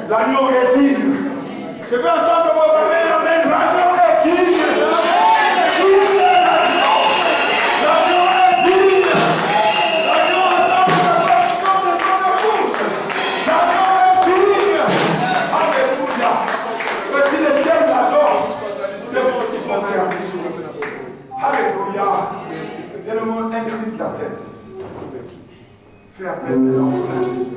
L'agneau est digne. Je veux entendre vos amis, amen. L'agneau est digne. L'agneau est digne. L'agneau entend la son de son épouse. L'agneau est digne. Alléluia. Mais si les ciels l'adorent, nous devons aussi penser à ces choses. Alléluia. Et le monde incline la tête. Fais appel de leur Saint-Esprit.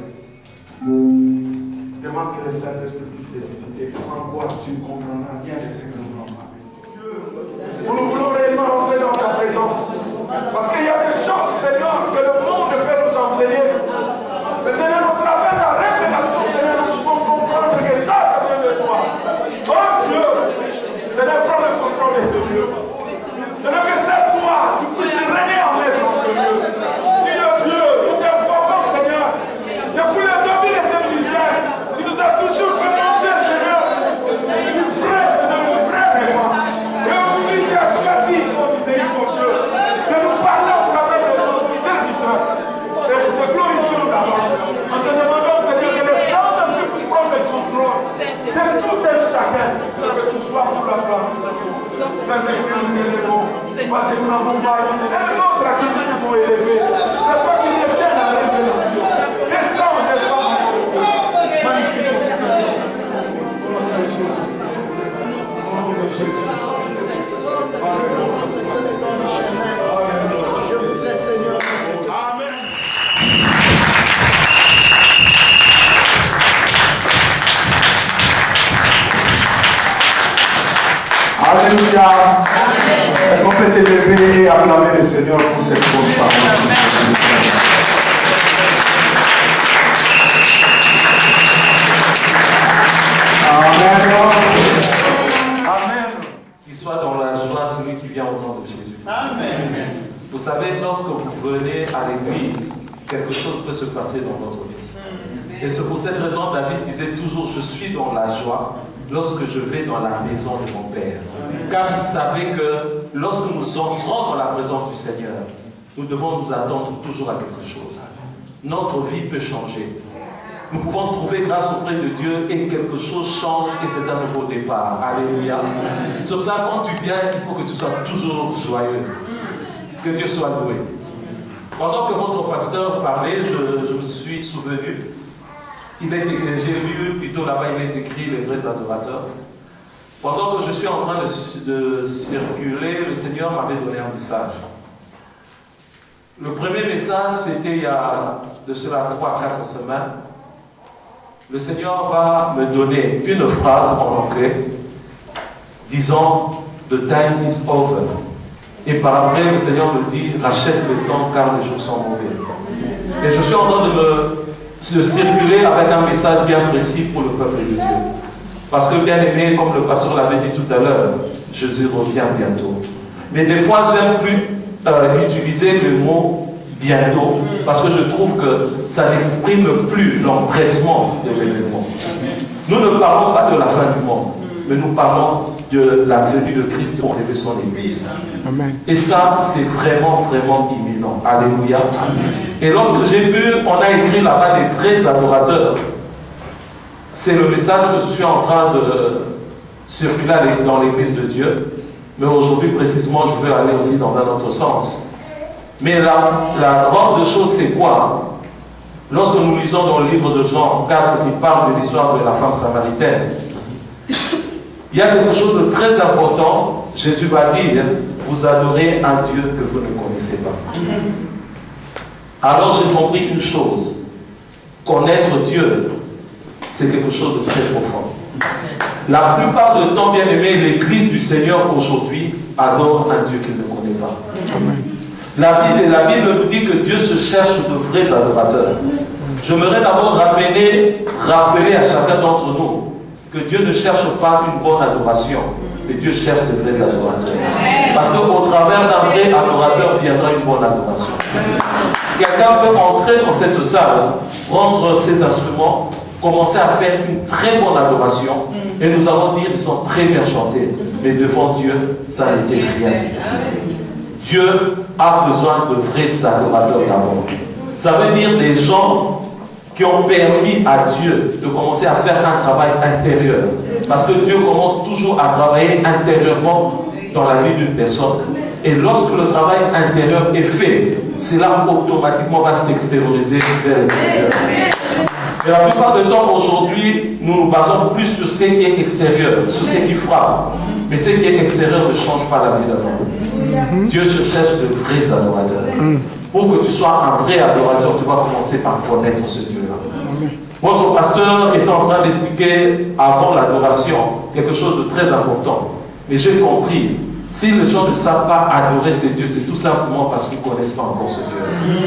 Demande que le Saint-Esprit puisse les visiter, sans quoi tu ne comprendras rien de ce que nous voulons parler. Nous voulons réellement rentrer dans ta présence. Parce qu'il y a des choses, Seigneur, que le monde peut nous enseigner. Mais Seigneur, au travers de la révélation, Seigneur, nous pouvons comprendre que ça vient de toi. Oh Dieu, Seigneur, prends le contrôle de ce lieu. Seigneur, que c'est toi qui puisses régner en être dans ce lieu. Dieu, nous t'invoquons, Seigneur, depuis le début de ce ministère. Toujours fait manger, Seigneur, du vrai, Seigneur, du vrai réellement. Et aujourd'hui, tu as choisi, ton miséricordieux, de nous parler au travers de ton serviteur. Et nous te glorifions d'avance. En te demandant, Seigneur, que le Saint-Esprit puisse prendre le contrôle de tout un chacun, que tout soit pour la France. Saint-Esprit, nous t'élevons, parce que nous n'avons pas un autre à qui nous pouvons élever. C'est toi qui nous tiens à la révélation. Descends, descends, magnifique. Je voudrais, Seigneur. Amen. Alléluia. Est-ce qu'on peut s'élever et acclamer le Seigneur pour cette bonne parole? Amen. Amen. Qu'il soit dans la joie, celui qui viens au nom de Jésus. Amen. Vous savez, lorsque vous venez à l'église, quelque chose peut se passer dans votre vie. Et c'est pour cette raison, David disait toujours, je suis dans la joie lorsque je vais dans la maison de mon Père. Car il savait que lorsque nous entrons dans la présence du Seigneur, nous devons nous attendre toujours à quelque chose. Notre vie peut changer. Nous pouvons trouver grâce auprès de Dieu et quelque chose change et c'est un nouveau départ. Alléluia. C'est pour ça quand tu viens, il faut que tu sois toujours joyeux. Que Dieu soit loué. Pendant que votre pasteur parlait, je me suis souvenu. J'ai lu plutôt là-bas, il est écrit les vrais adorateurs. Pendant que je suis en train de circuler, le Seigneur m'avait donné un message. Le premier message, c'était il y a de cela 3-4 semaines. Le Seigneur va me donner une phrase en anglais disant « The time is over ». Et par après, le Seigneur me dit « Rachète le temps car les jours sont mauvais ». Et je suis en train de circuler avec un message bien précis pour le peuple de Dieu. Parce que bien aimé, comme le pasteur l'avait dit tout à l'heure, Jésus revient bientôt. Mais des fois, j'aime plus utiliser le mot bientôt, parce que je trouve que ça n'exprime plus l'empressement de l'événement. Nous ne parlons pas de la fin du monde, mais nous parlons de la venue de Christ pour lever son Église. Amen. Et ça, c'est vraiment, vraiment imminent. Alléluia. Amen. Et lorsque j'ai vu, on a écrit là-bas les vrais adorateurs. C'est le message que je suis en train de circuler dans l'Église de Dieu. Mais aujourd'hui, précisément, je vais aller aussi dans un autre sens. Mais la grande chose, c'est quoi? Lorsque nous lisons dans le livre de Jean 4 qui parle de l'histoire de la femme samaritaine, il y a quelque chose de très important. Jésus va dire, vous adorez un Dieu que vous ne connaissez pas. Alors j'ai compris une chose, connaître Dieu, c'est quelque chose de très profond. La plupart du temps, bien aimé, l'Église du Seigneur aujourd'hui adore un Dieu qu'il ne connaît pas. La Bible nous dit que Dieu se cherche de vrais adorateurs. J'aimerais d'abord rappeler à chacun d'entre nous que Dieu ne cherche pas une bonne adoration, mais Dieu cherche de vrais adorateurs. Parce qu'au travers d'un vrai adorateur viendra une bonne adoration. Quelqu'un peut entrer dans cette salle, prendre ses instruments, commencer à faire une très bonne adoration, et nous allons dire qu'ils sont très bien chantés, mais devant Dieu, ça n'était rien du tout. Dieu a besoin de vrais adorateurs d'abord. Ça veut dire des gens qui ont permis à Dieu de commencer à faire un travail intérieur. Parce que Dieu commence toujours à travailler intérieurement dans la vie d'une personne. Et lorsque le travail intérieur est fait, cela automatiquement va s'extérioriser vers l'extérieur. Mais la plupart du temps, aujourd'hui, nous nous basons plus sur ce qui est extérieur, sur ce qui frappe. Mais ce qui est extérieur ne change pas la vie d'un homme. Dieu se cherche de vrais adorateurs. Pour que tu sois un vrai adorateur, tu vas commencer par connaître ce Dieu-là. Votre pasteur est en train d'expliquer avant l'adoration quelque chose de très important. Mais j'ai compris, si les gens ne savent pas adorer ces dieux, c'est tout simplement parce qu'ils ne connaissent pas encore ce Dieu.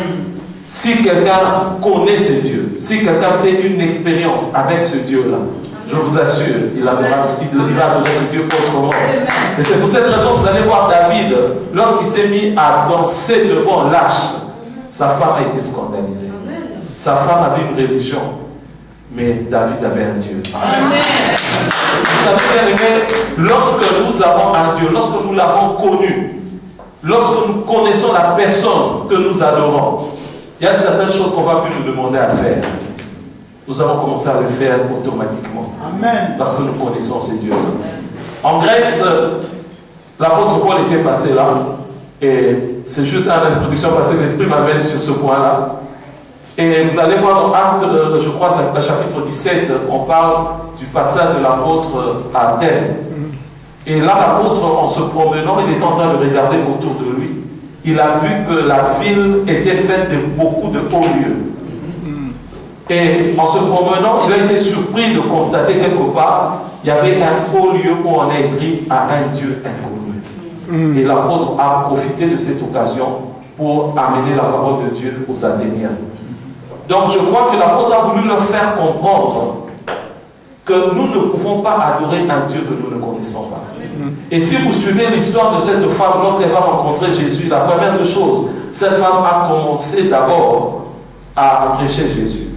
Si quelqu'un connaît ce Dieu, si quelqu'un fait une expérience avec ce Dieu-là, je vous assure, il va adorer ce Dieu autrement. Et c'est pour cette raison que vous allez voir David, lorsqu'il s'est mis à danser devant l'arche, sa femme a été scandalisée. Sa femme avait une religion, mais David avait un Dieu. Vous savez, bien aimé, lorsque nous avons un Dieu, lorsque nous l'avons connu, lorsque nous connaissons la personne que nous adorons, il y a certaines choses qu'on ne va plus nous demander à faire. Nous allons commencer à le faire automatiquement. Amen. Parce que nous connaissons ces dieux. En Grèce, l'apôtre Paul était passé là. Et c'est juste à l'introduction parce que l'Esprit m'amène sur ce point-là. Et vous allez voir dans Actes, je crois, chapitre 17, on parle du passage de l'apôtre à Athènes. Et là, l'apôtre, en se promenant, il est en train de regarder autour de lui. Il a vu que la ville était faite de beaucoup de hauts lieux. Et en se promenant, il a été surpris de constater quelque part, il y avait un haut lieu où on a écrit à un Dieu inconnu. Et l'apôtre a profité de cette occasion pour amener la parole de Dieu aux Athéniens. Donc je crois que l'apôtre a voulu leur faire comprendre que nous ne pouvons pas adorer un Dieu que nous ne connaissons pas. Et si vous suivez l'histoire de cette femme, lorsqu'elle va rencontrer Jésus, la première des choses, cette femme a commencé d'abord à prêcher Jésus.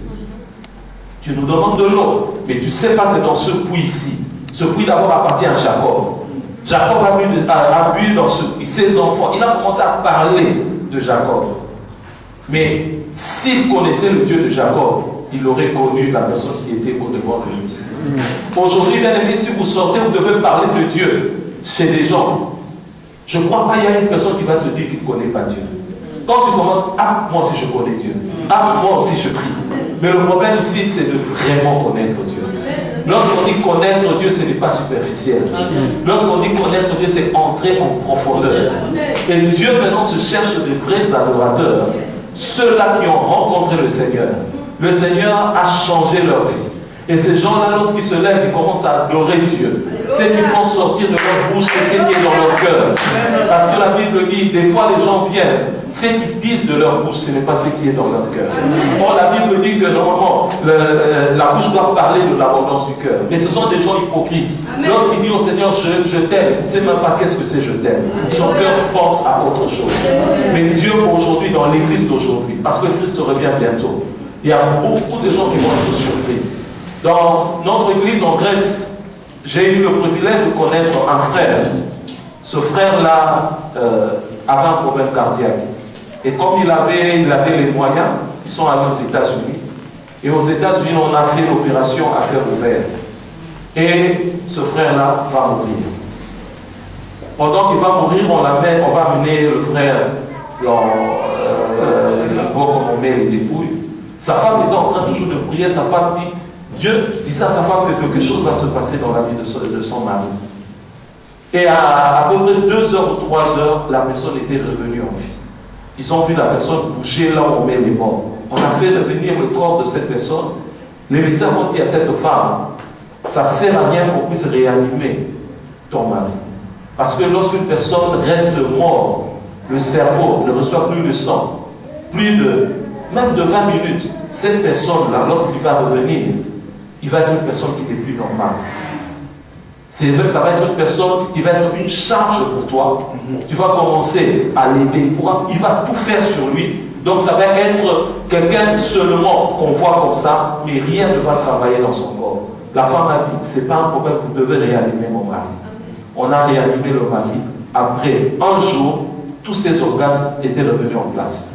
Tu nous demandes de l'eau, mais tu ne sais pas que dans ce puits ici, ce puits d'abord appartient à Jacob. Jacob a bu dans ce puits, ses enfants, il a commencé à parler de Jacob. Mais s'il connaissait le Dieu de Jacob, il aurait connu la personne qui était au-devant de lui. Aujourd'hui, bien aimé, si vous sortez, vous devez parler de Dieu chez des gens. Je ne crois pas qu'il y a une personne qui va te dire qu'il ne connaît pas Dieu. Quand tu commences, ah, moi aussi je connais Dieu. Ah, moi aussi je prie. Mais le problème ici, c'est de vraiment connaître Dieu. Lorsqu'on dit connaître Dieu, ce n'est pas superficiel. Lorsqu'on dit connaître Dieu, c'est entrer en profondeur. Et Dieu maintenant se cherche de vrais adorateurs. Ceux-là qui ont rencontré le Seigneur. Le Seigneur a changé leur vie. Et ces gens-là, lorsqu'ils se lèvent, ils commencent à adorer Dieu. C'est qu'ils font sortir de leur bouche et c'est qui est dans leur cœur. Parce que la Bible dit, des fois les gens viennent, ce qu'ils disent de leur bouche, ce n'est pas ce qui est dans leur cœur. Or, la Bible dit que normalement, la bouche doit parler de l'abondance du cœur. Mais ce sont des gens hypocrites. Lorsqu'il dit au Seigneur, je t'aime, il ne sait même pas qu'est-ce que c'est je t'aime. Son cœur pense à autre chose. Mais Dieu aujourd'hui, dans l'église d'aujourd'hui, parce que Christ revient bientôt, il y a beaucoup de gens qui vont être surpris. Dans notre église en Grèce, j'ai eu le privilège de connaître un frère. Ce frère-là avait un problème cardiaque. Et comme il avait les moyens, ils sont allés aux États-Unis. Et aux États-Unis, on a fait l'opération à cœur ouvert. Et ce frère-là va mourir. Pendant qu'il va mourir, on va amener le frère dans le frigo, comme on met les dépouilles. Sa femme était en train toujours de prier. Sa femme dit, Dieu dit à sa femme que quelque chose va se passer dans la vie de son mari. Et à peu près 2 heures ou 3 heures, la personne était revenue en vie. Ils ont vu la personne bouger là où on met les morts. On a fait revenir le corps de cette personne. Les médecins ont dit à cette femme, ça ne sert à rien qu'on puisse réanimer ton mari. Parce que lorsqu'une personne reste morte, le cerveau ne reçoit plus le sang, même de 20 minutes, cette personne-là, lorsqu'il va revenir, il va être une personne qui n'est plus normale. C'est vrai que ça va être une personne qui va être une charge pour toi. Tu vas commencer à l'aider. Il va tout faire sur lui. Donc ça va être quelqu'un seulement qu'on voit comme ça, mais rien ne va travailler dans son corps. La femme a dit, ce n'est pas un problème, vous devez réanimer mon mari. On a réanimé le mari. Après un jour, tous ses organes étaient revenus en place.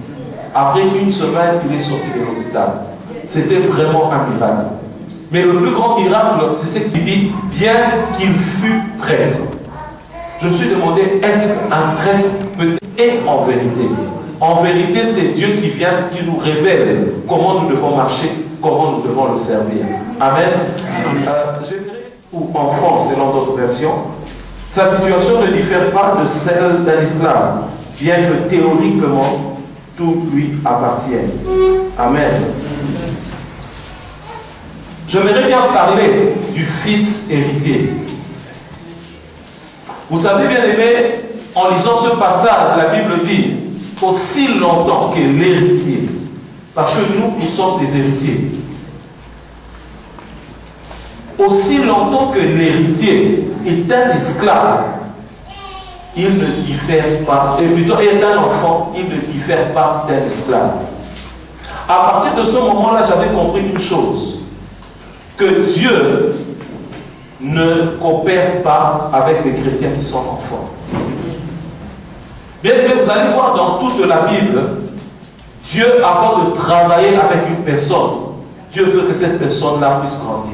Après une semaine, il est sorti de l'hôpital. C'était vraiment un miracle. Mais le plus grand miracle, c'est ce qu'il dit, bien qu'il fût prêtre. Je me suis demandé, est-ce qu'un prêtre peut être en vérité? En vérité, c'est Dieu qui vient, qui nous révèle comment nous devons marcher, comment nous devons le servir. Amen. Ou enfant, selon d'autres versions, sa situation ne diffère pas de celle d'un esclave, bien que théoriquement, tout lui appartienne. Amen. J'aimerais bien parler du fils héritier. Vous savez, bien aimé, en lisant ce passage, la Bible dit aussi longtemps que l'héritier, parce que nous sommes des héritiers. Aussi longtemps que l'héritier est un esclave, il ne diffère pas, et plutôt est un enfant, il ne diffère pas d'un esclave. À partir de ce moment-là, j'avais compris une chose, que Dieu ne coopère pas avec les chrétiens qui sont enfants. Bien aimé, vous allez voir dans toute la Bible, Dieu, avant de travailler avec une personne, Dieu veut que cette personne-là puisse grandir.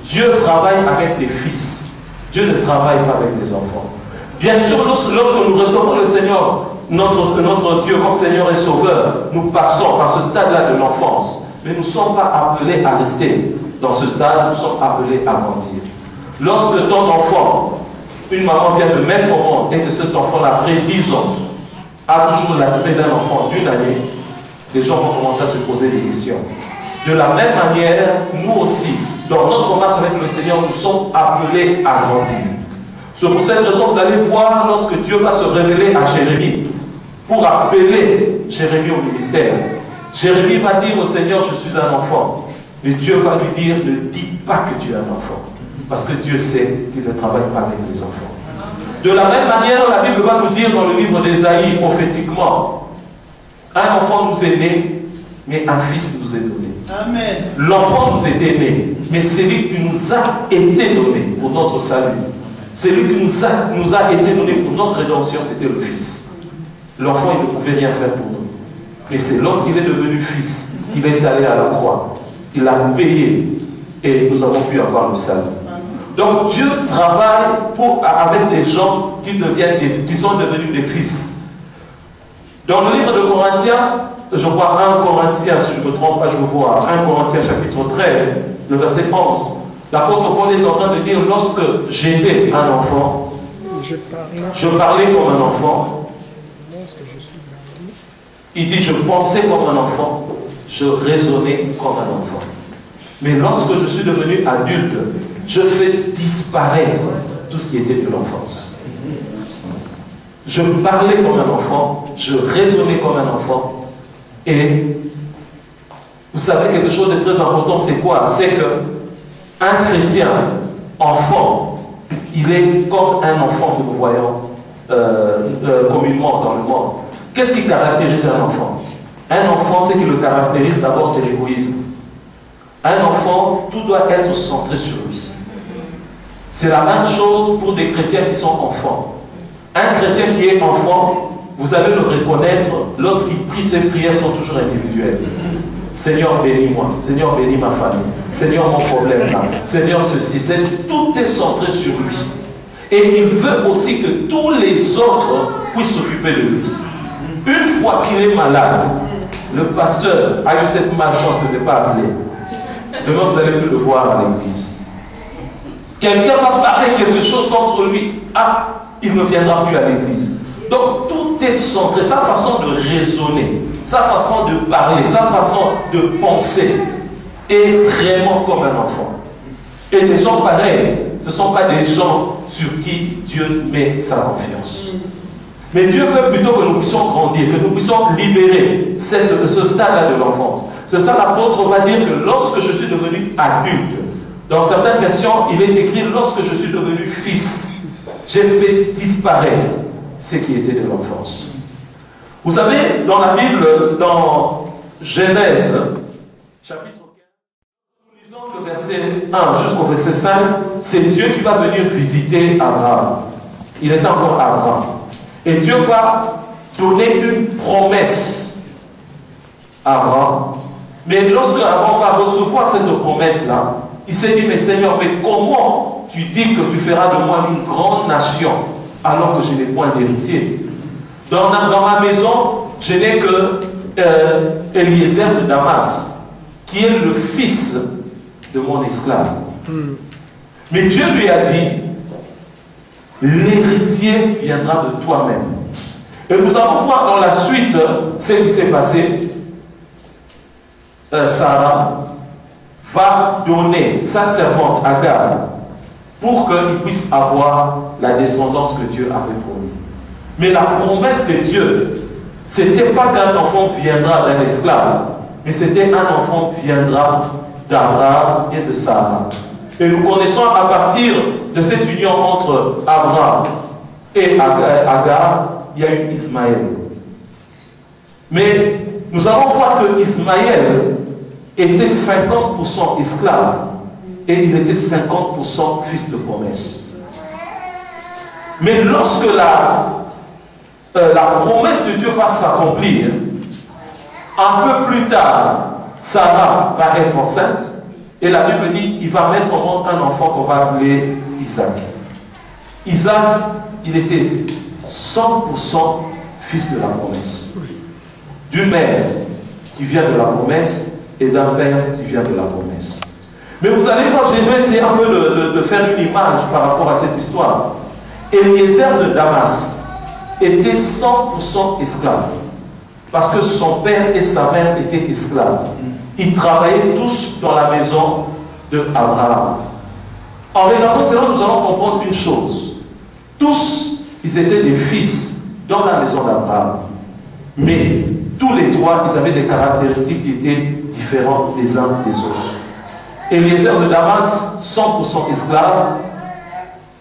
Dieu travaille avec des fils. Dieu ne travaille pas avec des enfants. Bien sûr, lorsque nous recevons le Seigneur, notre Dieu comme Seigneur et Sauveur, nous passons par ce stade-là de l'enfance. Mais nous ne sommes pas appelés à rester dans ce stade, nous sommes appelés à grandir. Lorsque ton enfant, une maman vient de mettre au monde et que cet enfant-là, après 10 ans, a toujours l'aspect d'un enfant d'une année, les gens vont commencer à se poser des questions. De la même manière, nous aussi, dans notre marche avec le Seigneur, nous sommes appelés à grandir. C'est pour cette raison que vous allez voir lorsque Dieu va se révéler à Jérémie pour appeler Jérémie au ministère. Jérémie va dire au Seigneur, je suis un enfant. Mais Dieu va lui dire, ne dis pas que tu es un enfant. Parce que Dieu sait qu'il ne travaille pas avec les enfants. De la même manière, la Bible va nous dire dans le livre d'Ésaïe, prophétiquement, un enfant nous est né, mais un fils nous est donné. Amen. L'enfant nous était né, mais celui qui nous a été donné pour notre salut, celui qui nous a été donné pour notre rédemption, c'était le Fils. L'enfant, il ne pouvait rien faire pour nous. Mais c'est lorsqu'il est devenu Fils qu'il est allé à la croix. Il a payé et nous avons pu avoir le salut. Donc Dieu travaille avec des gens qui sont devenus des fils. Dans le livre de Corinthiens, je vois 1 Corinthiens, si je ne me trompe pas, je vois 1 Corinthiens chapitre 13, le verset 11. L'apôtre Paul est en train de dire, lorsque j'étais un enfant, je parlais comme un enfant. Il dit, je pensais comme un enfant, je raisonnais comme un enfant. Mais lorsque je suis devenu adulte, je fais disparaître tout ce qui était de l'enfance. Je parlais comme un enfant, je raisonnais comme un enfant. Et vous savez quelque chose de très important, c'est quoi? C'est qu'un chrétien, enfant, il est comme un enfant que nous voyons communément dans le monde. Qu'est-ce qui caractérise un enfant? Un enfant, ce qui le caractérise d'abord, c'est l'égoïsme. Un enfant, tout doit être centré sur lui. C'est la même chose pour des chrétiens qui sont enfants. Un chrétien qui est enfant, vous allez le reconnaître lorsqu'il prie, ses prières sont toujours individuelles. Seigneur, bénis-moi. Seigneur, bénis ma famille. Seigneur, mon problème là. Seigneur, ceci. Tout est centré sur lui. Et il veut aussi que tous les autres puissent s'occuper de lui. Une fois qu'il est malade, le pasteur a eu cette malchance de ne pas appeler. Demain, vous allez plus le voir à l'église. Quelqu'un va parler quelque chose contre lui. Ah, il ne viendra plus à l'église. Donc, tout est centré. Sa façon de raisonner, sa façon de parler, sa façon de penser est vraiment comme un enfant. Et les gens pareils, ce ne sont pas des gens sur qui Dieu met sa confiance. Mais Dieu veut plutôt que nous puissions grandir, que nous puissions libérer ce stade-là de l'enfance. C'est ça l'apôtre va dire que lorsque je suis devenu adulte, dans certaines versions, il est écrit lorsque je suis devenu fils, j'ai fait disparaître ce qui était de l'enfance. Vous savez, dans la Bible, dans Genèse, chapitre 15, nous lisons le verset 1 jusqu'au verset 5, c'est Dieu qui va venir visiter Abraham. Il était encore Abraham. Et Dieu va donner une promesse à Abraham. Mais lorsque Abraham va recevoir cette promesse-là, il s'est dit, mais Seigneur, mais comment tu dis que tu feras de moi une grande nation alors que je n'ai point d'héritier? Dans ma maison, je n'ai que Eliezer de Damas, qui est le fils de mon esclave. Mais Dieu lui a dit, l'héritier viendra de toi-même. Et nous allons voir dans la suite ce qui s'est passé. Sarah va donner sa servante Agar pour qu'il puisse avoir la descendance que Dieu avait pour lui. Mais la promesse de Dieu, ce n'était pas qu'un enfant viendra d'un esclave, mais c'était un enfant viendra d'Abraham et de Sarah. Et nous connaissons à partir de cette union entre Abraham et Agar, il y a eu Ismaël. Mais nous allons voir que Ismaël était 50% esclave et il était 50% fils de promesse. Mais lorsque la promesse de Dieu va s'accomplir, un peu plus tard, Sarah va être enceinte et la Bible dit qu'il va mettre au monde un enfant qu'on va appeler Isaac. Isaac, il était 100% fils de la promesse. D'une mère qui vient de la promesse et d'un père qui vient de la promesse. Mais vous allez voir, je vais essayer un peu de faire une image par rapport à cette histoire. Eliezer de Damas était 100% esclave. Parce que son père et sa mère étaient esclaves. Ils travaillaient tous dans la maison d'Abraham. En regardant cela, nous allons comprendre une chose. Tous, ils étaient des fils dans la maison d'Abraham. Mais tous les trois, ils avaient des caractéristiques qui étaient différentes les uns des autres. Eliezer de Damas, 100% esclave.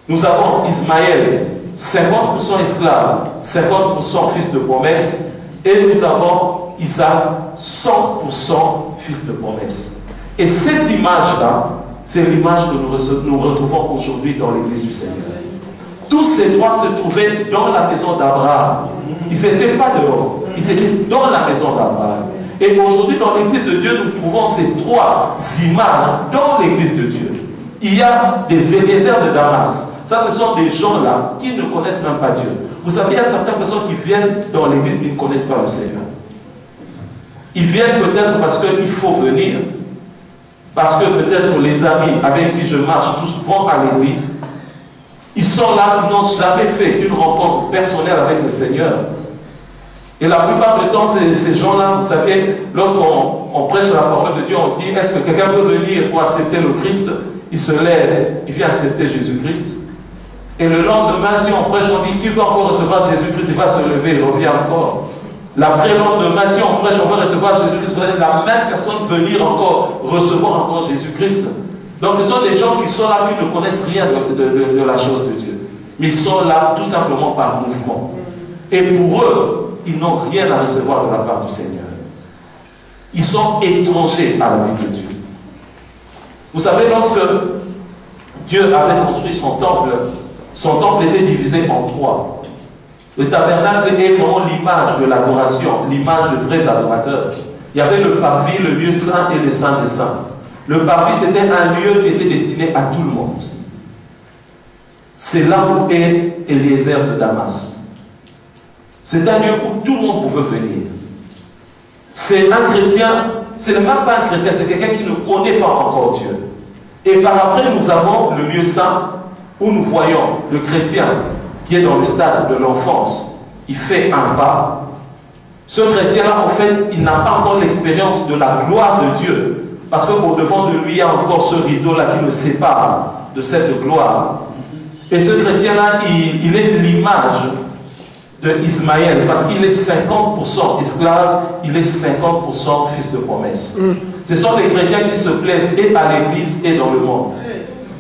Nous avons Ismaël, 50% esclave, 50% fils de promesse, et nous avons Isaac, 100% fils de promesse. Et cette image-là, c'est l'image que nous retrouvons aujourd'hui dans l'église du Seigneur. Tous ces trois se trouvaient dans la maison d'Abraham. Ils n'étaient pas dehors, ils étaient dans la maison d'Abraham. Et aujourd'hui, dans l'église de Dieu, nous trouvons ces trois images dans l'église de Dieu. Il y a des Eliezer de Damas. Ça, ce sont des gens-là qui ne connaissent même pas Dieu. Vous savez, il y a certaines personnes qui viennent dans l'église qui ne connaissent pas le Seigneur. Ils viennent peut-être parce qu'il faut venir, parce que peut-être les amis avec qui je marche tous vont à l'église. Ils sont là, ils n'ont jamais fait une rencontre personnelle avec le Seigneur. Et la plupart du temps, ces gens-là, vous savez, lorsqu'on prêche la parole de Dieu, on dit, est-ce que quelqu'un peut venir pour accepter le Christ? Il se lève, il vient accepter Jésus-Christ. Et le lendemain, si on prêche, on dit, qui veut encore recevoir Jésus-Christ? Il va se lever, il revient encore. L'après-lendemain, si on prêche, on veut recevoir Jésus-Christ, la même personne venir encore, recevoir encore Jésus-Christ. Donc ce sont des gens qui sont là, qui ne connaissent rien de la chose de Dieu. Mais ils sont là tout simplement par mouvement. Et pour eux, ils n'ont rien à recevoir de la part du Seigneur. Ils sont étrangers à la vie de Dieu. Vous savez, lorsque Dieu avait construit son temple était divisé en trois. Le tabernacle est vraiment l'image de l'adoration, l'image de vrais adorateurs. Il y avait le parvis, le lieu saint et le saint des saints. Le parvis, c'était un lieu qui était destiné à tout le monde. C'est là où est Eliezer de Damas. C'est un lieu où tout le monde pouvait venir. C'est un chrétien, ce n'est même pas un chrétien, c'est quelqu'un qui ne connaît pas encore Dieu. Et par après, nous avons le lieu saint où nous voyons le chrétien qui est dans le stade de l'enfance. Il fait un pas. Ce chrétien-là, en fait, il n'a pas encore l'expérience de la gloire de Dieu. Parce qu'au devant de lui, il y a encore ce rideau-là qui le sépare de cette gloire. Et ce chrétien-là, il est l'image de Ismaël, parce qu'il est 50% esclave, il est 50% fils de promesse. Ce sont les chrétiens qui se plaisent et à l'église et dans le monde.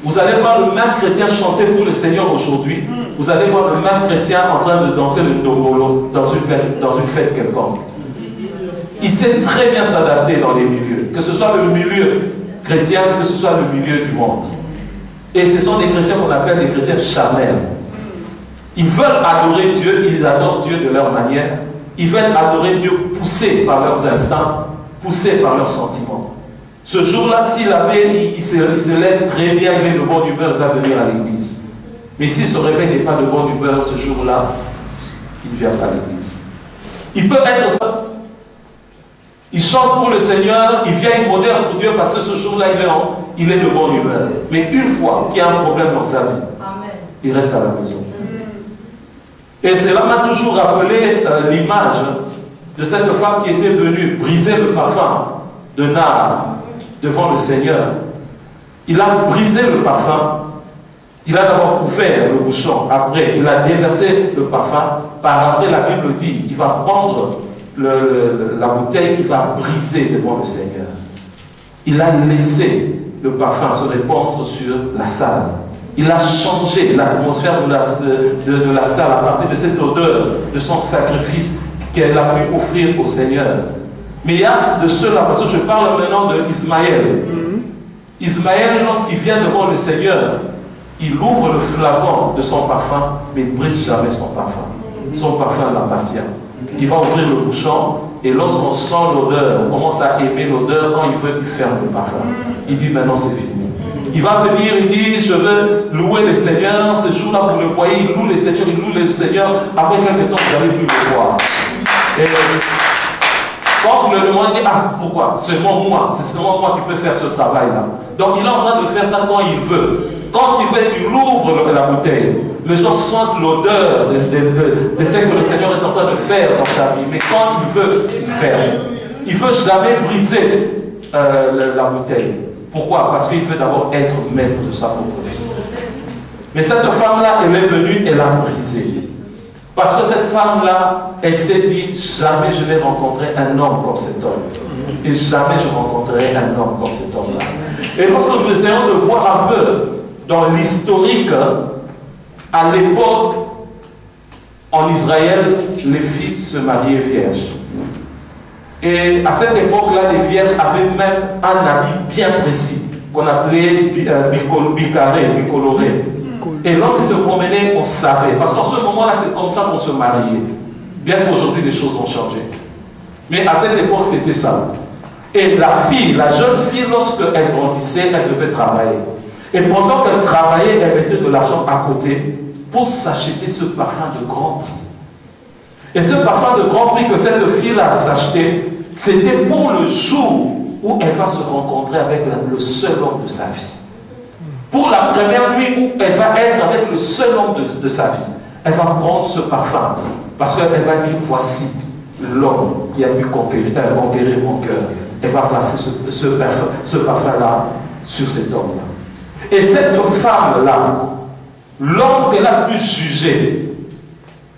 Vous allez voir le même chrétien chanter pour le Seigneur aujourd'hui. Vous allez voir le même chrétien en train de danser le dombolo dans une fête quelconque. Il sait très bien s'adapter dans les milieux, que ce soit le milieu chrétien, que ce soit le milieu du monde. Et ce sont des chrétiens qu'on appelle des chrétiens charnels. Ils veulent adorer Dieu, ils adorent Dieu de leur manière. Ils veulent adorer Dieu poussés par leurs instincts, poussés par leurs sentiments. Ce jour-là, s'il se lève très bien, il est de bonne humeur, il va venir à l'église. Mais si ce réveil n'est pas de bonne humeur, ce jour-là, il ne vient pas à l'église. Il peut être ça. Il chante pour le Seigneur, il vient, il modère pour Dieu parce que ce jour-là, il est de bonne humeur. Mais une fois qu'il y a un problème dans sa vie, il reste à la maison. Et cela m'a toujours rappelé l'image de cette femme qui était venue briser le parfum de nard devant le Seigneur. Il a brisé le parfum. Il a d'abord ouvert le bouchon. Après, il a déversé le parfum. Par après, la Bible dit, il va prendre la bouteille, il va briser devant le Seigneur. Il a laissé le parfum se répandre sur la salle. Il a changé l'atmosphère de la salle à partir de cette odeur, de son sacrifice qu'elle a pu offrir au Seigneur. Mais il y a de cela, parce que je parle maintenant d'Ismaël. Ismaël, lorsqu'il vient devant le Seigneur, il ouvre le flacon de son parfum, mais il ne brise jamais son parfum. Son parfum l'appartient. Il va ouvrir le bouchon, et lorsqu'on sent l'odeur, on commence à aimer l'odeur, quand il veut, il ferme le parfum. Il dit maintenant c'est fini. Il va venir, il dit, je veux louer le Seigneur. Ce jour-là, vous le voyez, il loue le Seigneur, il loue le Seigneur. Après quelques temps, vous n'avez plus le voir. Et quand vous le demandez, ah, pourquoi? Seulement moi, c'est seulement moi qui peux faire ce travail-là. Donc il est en train de faire ça quand il veut. Quand il veut, il ouvre la bouteille. Les gens sentent l'odeur de ce que le Seigneur est en train de faire dans sa vie. Mais quand il veut, il ferme. Il ne veut jamais briser la bouteille. Pourquoi? Parce qu'il veut d'abord être maître de sa propre vie. Mais cette femme-là, elle est venue, elle a brisé. Parce que cette femme-là, elle s'est dit, jamais je n'ai rencontré un homme comme cet homme. Et jamais je rencontrerai un homme comme cet homme-là. Et lorsque nous essayons de voir un peu dans l'historique, à l'époque, en Israël, les filles se mariaient vierges. Et à cette époque-là, les vierges avaient même un habit bien précis, qu'on appelait bicoloré. Et lorsqu'ils se promenaient, on savait. Parce qu'en ce moment-là, c'est comme ça qu'on se mariait. Bien qu'aujourd'hui, les choses ont changé. Mais à cette époque, c'était ça. Et la fille, la jeune fille, lorsqu'elle grandissait, elle devait travailler. Et pendant qu'elle travaillait, elle mettait de l'argent à côté pour s'acheter ce parfum de grand prix. Et ce parfum de grand prix que cette fille-là s'achetait, c'était pour le jour où elle va se rencontrer avec le seul homme de sa vie. Pour la première nuit où elle va être avec le seul homme de sa vie. Elle va prendre ce parfum. Parce qu'elle va dire, voici l'homme qui a pu conquérir mon cœur. Elle va passer ce parfum-là sur cet homme-là. Et cette femme-là, l'homme qu'elle a pu juger,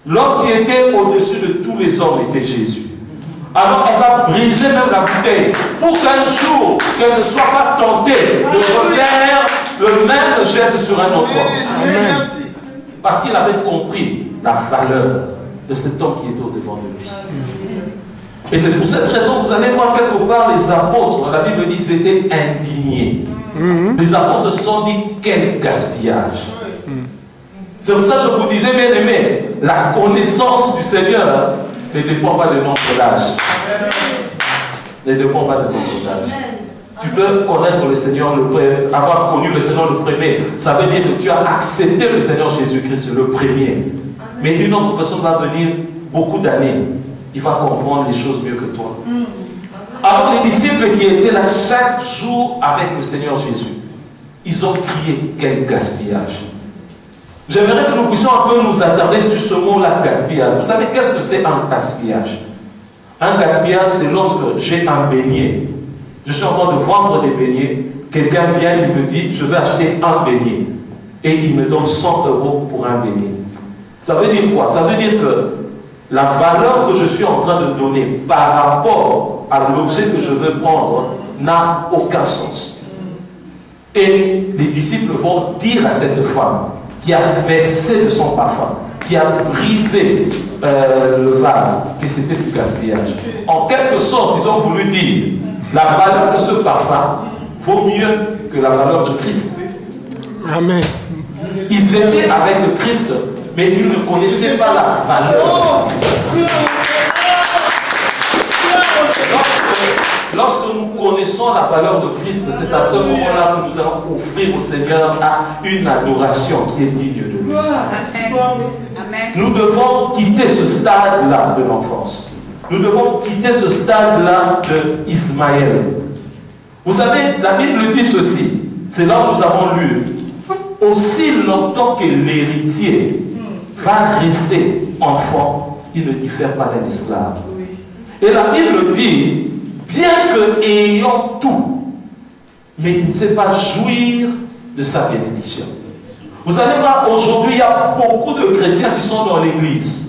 l'homme qui était au-dessus de tous les hommes était Jésus. Alors elle va briser même la bouteille pour qu'un jour, qu'elle ne soit pas tentée de refaire le même geste sur un autre homme. Amen. Parce qu'il avait compris la valeur de cet homme qui était au-devant de lui. Et c'est pour cette raison que vous allez voir quelque part les apôtres, la Bible dit qu'ils étaient indignés. Les apôtres se sont dit, quel gaspillage. C'est pour ça que je vous disais, bien aimé, la connaissance du Seigneur ne dépend pas de notre âge. Ne dépend pas de notre âge. Tu peux connaître le Seigneur, avoir connu le Seigneur le premier. Ça veut dire que tu as accepté le Seigneur Jésus-Christ le premier. Mais une autre personne va venir beaucoup d'années. Il va comprendre les choses mieux que toi. Alors les disciples qui étaient là chaque jour avec le Seigneur Jésus, ils ont crié, quel gaspillage. J'aimerais que nous puissions un peu nous attarder sur ce mot-là, gaspillage. Vous savez, qu'est-ce que c'est un gaspillage? Un gaspillage, c'est lorsque j'ai un beignet. Je suis en train de vendre des beignets. Quelqu'un vient et me dit, je vais acheter un beignet. Et il me donne 100 € pour un beignet. Ça veut dire quoi? Ça veut dire que la valeur que je suis en train de donner par rapport à l'objet que je veux prendre n'a aucun sens. Et les disciples vont dire à cette femme qui a versé de son parfum, qui a brisé le vase, que c'était du gaspillage. En quelque sorte, ils ont voulu dire la valeur de ce parfum vaut mieux que la valeur de Christ. Amen. Ils étaient avec le Christ, mais ils ne connaissaient pas la valeur de Christ. Lorsque nous connaissons la valeur de Christ, c'est à ce moment-là que nous allons offrir au Seigneur une adoration qui est digne de lui. Nous devons quitter ce stade-là de l'enfance. Nous devons quitter ce stade-là de Ismaël. Vous savez, la Bible dit ceci. C'est là où nous avons lu. Aussi longtemps que l'héritier va rester enfant, il ne diffère pas d'un esclave. Et la Bible dit, bien que ayant tout, mais il ne sait pas jouir de sa bénédiction. Vous allez voir, aujourd'hui, il y a beaucoup de chrétiens qui sont dans l'église.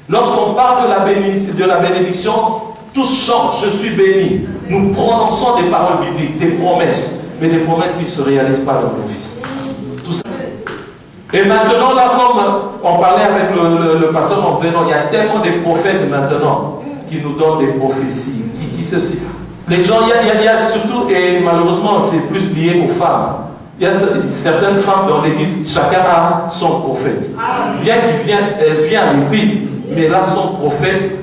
Lorsqu'on parle de la bénédiction, tous chantent, je suis béni. Nous prononçons des paroles bibliques, des promesses, mais des promesses qui ne se réalisent pas dans nos vies. Tout ça. Et maintenant, là, comme on parlait avec le pasteur en venant, il y a tellement de prophètes maintenant qui nous donnent des prophéties, qui ceci. Les gens, il y a surtout, et malheureusement, c'est plus lié aux femmes. Il y a certaines femmes dans l'église, chacun a son prophète. Bien qu'il vient à l'église, mais là, son prophète,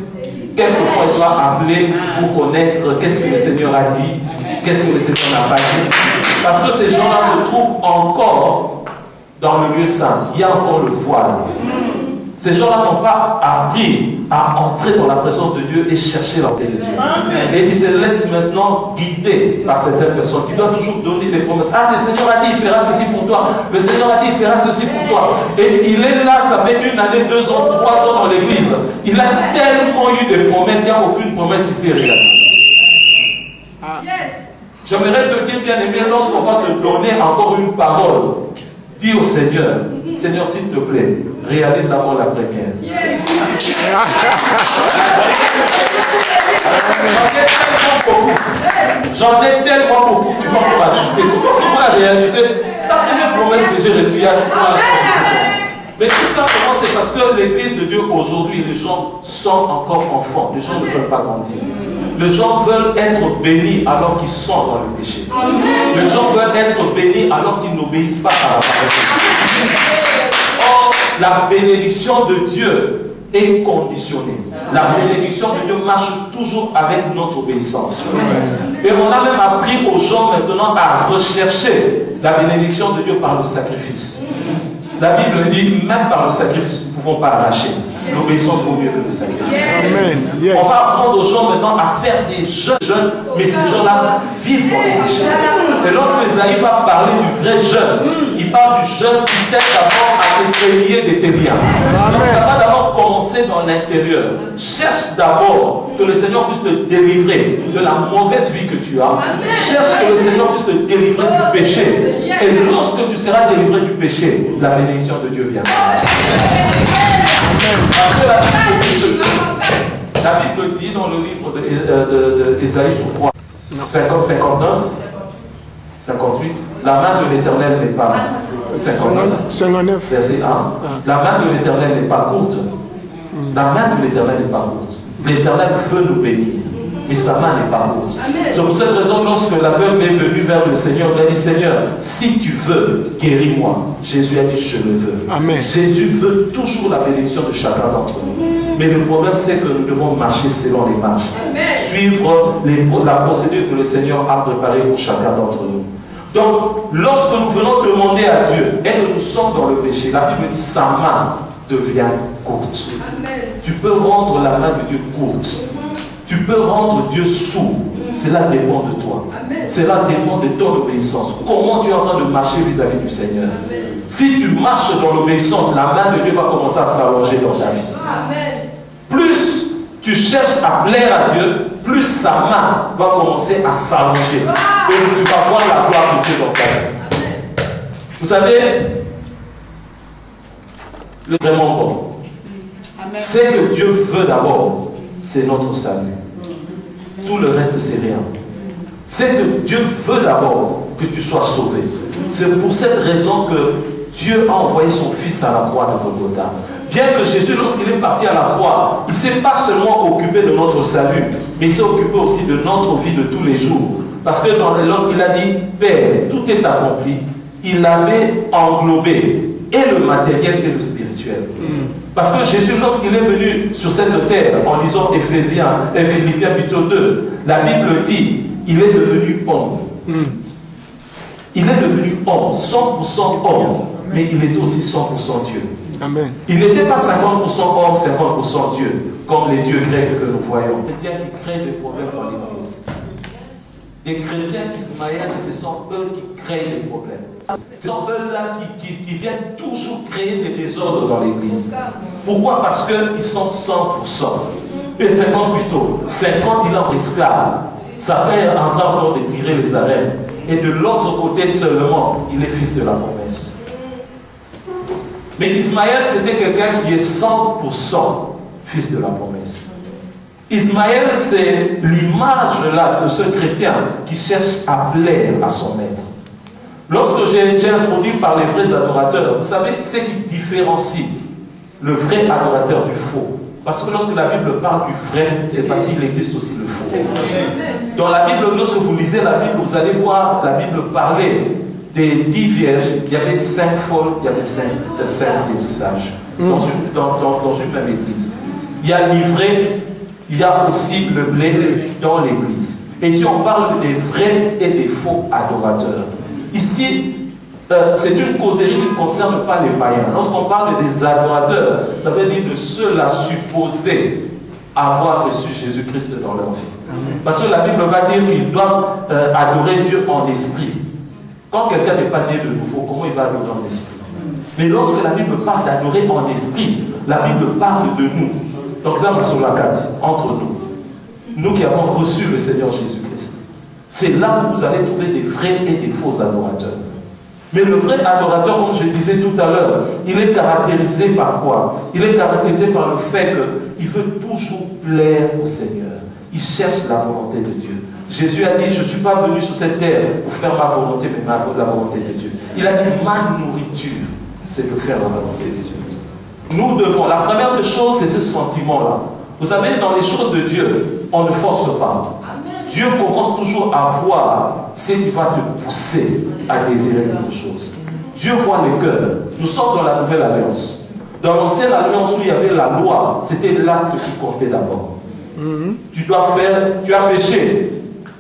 quelquefois, il doit appeler pour connaître qu'est-ce que le Seigneur a dit, qu'est-ce que le Seigneur n'a pas dit. Parce que ces gens-là se trouvent encore dans le lieu saint. Il y a encore le voile. Ces gens-là n'ont pas appris à entrer dans la présence de Dieu et chercher la paix de Dieu. Et ils se laissent maintenant guider par certaines personnes qui doivent toujours donner des promesses. Ah, le Seigneur a dit, il fera ceci pour toi. Le Seigneur a dit, il fera ceci pour toi. Et il est là, ça fait 1 année, 2 ans, 3 ans dans l'église. Il a tellement eu des promesses, il n'y a aucune promesse qui s'est réalisée. J'aimerais te dire, bien aimé, lorsqu'on va te donner encore une parole, dis au Seigneur, Seigneur, s'il te plaît, réalise d'abord la première. J'en ai tellement beaucoup, tu vas encore ajouter. Comment est-ce qu'on va réaliser la première promesse que j'ai reçue il y a 3 ans? Mais tout simplement, c'est parce que l'église de Dieu aujourd'hui, les gens sont encore enfants. Les gens ne veulent pas grandir. Les gens veulent être bénis alors qu'ils sont dans le péché. Les gens veulent être bénis alors qu'ils n'obéissent pas à la parole de Dieu. Or, la bénédiction de Dieu est conditionnée. La bénédiction de Dieu marche toujours avec notre obéissance. Et on a même appris aux gens maintenant à rechercher la bénédiction de Dieu par le sacrifice. La Bible dit, même par le sacrifice, nous ne pouvons pas arracher. L'obéissance vaut mieux que le sacrifice. Amen. Yes. On va apprendre aux gens maintenant à faire des jeûnes, mais ces gens-là vivent dans les péchés. Et lorsque Esaïe va parler du vrai jeûne, il parle du jeûne qui t'aide d'abord à te prélier de tes biens. Donc ça va d'abord commencer dans l'intérieur. Cherche d'abord que le Seigneur puisse te délivrer de la mauvaise vie que tu as. Cherche que le Seigneur puisse te délivrer du péché. Et lorsque tu seras délivré du péché, la bénédiction de Dieu viendra. Parce que la Bible dit dans le livre d'Ésaïe, je crois, 50, 59, 58, la main de l'Éternel n'est pas 59, verset 1. La main de l'Éternel n'est pas courte. La main de l'Éternel n'est pas courte. L'Éternel veut nous bénir, mais sa main n'est pas courte. C'est pour cette raison, lorsque la veuve est venue vers le Seigneur, elle a dit, Seigneur, si tu veux, guéris-moi. Jésus a dit, je le veux. Amen. Jésus veut toujours la bénédiction de chacun d'entre nous. Mais le problème, c'est que nous devons marcher selon les marches. Suivre la procédure que le Seigneur a préparée pour chacun d'entre nous. Donc, lorsque nous venons demander à Dieu et que nous sommes dans le péché, la Bible dit, sa main devient courte. Amen. Tu peux rendre la main de Dieu courte. Tu peux rendre Dieu sourd. Cela dépend de toi. Cela dépend de ton obéissance. Comment tu es en train de marcher vis-à-vis du Seigneur. Amen. Si tu marches dans l'obéissance, la main de Dieu va commencer à s'allonger dans ta vie. Amen. Plus tu cherches à plaire à Dieu, plus sa main va commencer à s'allonger. Et tu vas voir la gloire de Dieu dans ta vie. Vous savez, le vraiment bon, c'est que Dieu veut d'abord, c'est notre salut. Tout le reste, c'est rien. C'est que Dieu veut d'abord que tu sois sauvé. C'est pour cette raison que Dieu a envoyé son Fils à la croix de Golgotha. Bien que Jésus, lorsqu'il est parti à la croix, il ne s'est pas seulement occupé de notre salut, mais il s'est occupé aussi de notre vie de tous les jours. Parce que lorsqu'il a dit, Père, tout est accompli, il avait englobé et le matériel et le spirituel. Parce que Jésus, lorsqu'il est venu sur cette terre, en lisant Philippiens 2, la Bible dit, il est devenu homme. Il est devenu homme, 100% homme, mais il est aussi 100% Dieu. Amen. Il n'était pas 50% homme, 50% Dieu, comme les dieux grecs que nous voyons. Les chrétiens qui créent des problèmes dans l'Église. Les chrétiens d'Ismaël, ce sont eux qui créent les problèmes. Ce sont eux-là qui viennent toujours créer des désordres dans l'Église. Pourquoi? Parce qu'ils sont 100%. Et 50 plutôt. 50, il est en esclave. Sa mère est en train encore de tirer les arènes. Et de l'autre côté seulement, il est fils de la promesse. Mais Ismaël, c'était quelqu'un qui est 100% fils de la promesse. Ismaël, c'est l'image là de ce chrétien qui cherche à plaire à son maître. Lorsque j'ai introduit par les vrais adorateurs, vous savez, c'est qui différencie le vrai adorateur du faux. Parce que lorsque la Bible parle du vrai, c'est parce qu'il existe aussi le faux. Dans la Bible, lorsque vous lisez la Bible, vous allez voir la Bible parler des 10 vierges. Il y avait 5 folles, il y avait 5 sages dans une même église. Il y a l'ivrée, il y a aussi le blé dans l'église. Et ici, on parle des vrais et des faux adorateurs. Ici, c'est une causerie qui ne concerne pas les païens. Lorsqu'on parle des adorateurs, ça veut dire de ceux-là supposés avoir reçu Jésus-Christ dans leur vie. Parce que la Bible va dire qu'ils doivent adorer Dieu en esprit. Quand quelqu'un n'est pas né de nouveau, comment il va adorer en esprit? Mais lorsque la Bible parle d'adorer en esprit, la Bible parle de nous. Donc, exemple sur la carte, entre nous. Nous qui avons reçu le Seigneur Jésus-Christ. C'est là où vous allez trouver des vrais et des faux adorateurs. Mais le vrai adorateur, comme je disais tout à l'heure, il est caractérisé par quoi? Il est caractérisé par le fait qu'il veut toujours plaire au Seigneur. Il cherche la volonté de Dieu. Jésus a dit, je ne suis pas venu sur cette terre pour faire ma volonté, mais la volonté de Dieu. Il a dit, ma nourriture, c'est de faire la volonté de Dieu. nous devons, la première des choses, c'est ce sentiment-là. Vous savez, dans les choses de Dieu, on ne force pas. Dieu commence toujours à voir ce qui va te pousser à désirer quelque chose. Dieu voit les cœurs. Nous sommes dans la nouvelle alliance. Dans l'ancienne alliance où il y avait la loi, c'était l'acte qui comptait d'abord. Tu dois faire, tu as péché.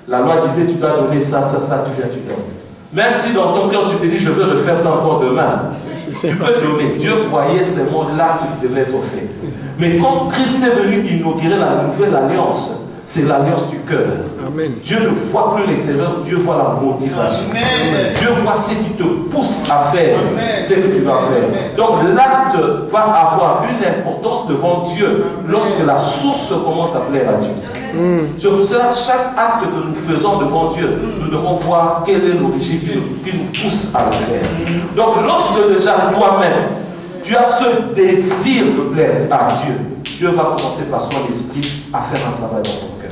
La loi disait, tu dois donner ça, ça, ça, tu viens, tu donnes. Même si dans ton cœur tu te dis, je veux refaire ça encore demain, tu peux donner. Dieu voyait seulement l'acte qui devait être fait. Mais quand Christ est venu inaugurer la nouvelle alliance, c'est l'alliance du cœur. Amen. Dieu ne voit plus l'extérieur, Dieu voit la motivation. Amen. Dieu voit ce qui te pousse à faire ce que tu vas faire. Donc l'acte va avoir une importance devant Dieu lorsque la source commence à plaire à Dieu. C'est pour cela, chaque acte que nous faisons devant Dieu, nous devons voir quelle est l'origine qui nous pousse à le faire. Donc lorsque déjà toi-même, tu as ce désir de plaire à Dieu, Dieu va commencer par son esprit à faire un travail dans ton cœur.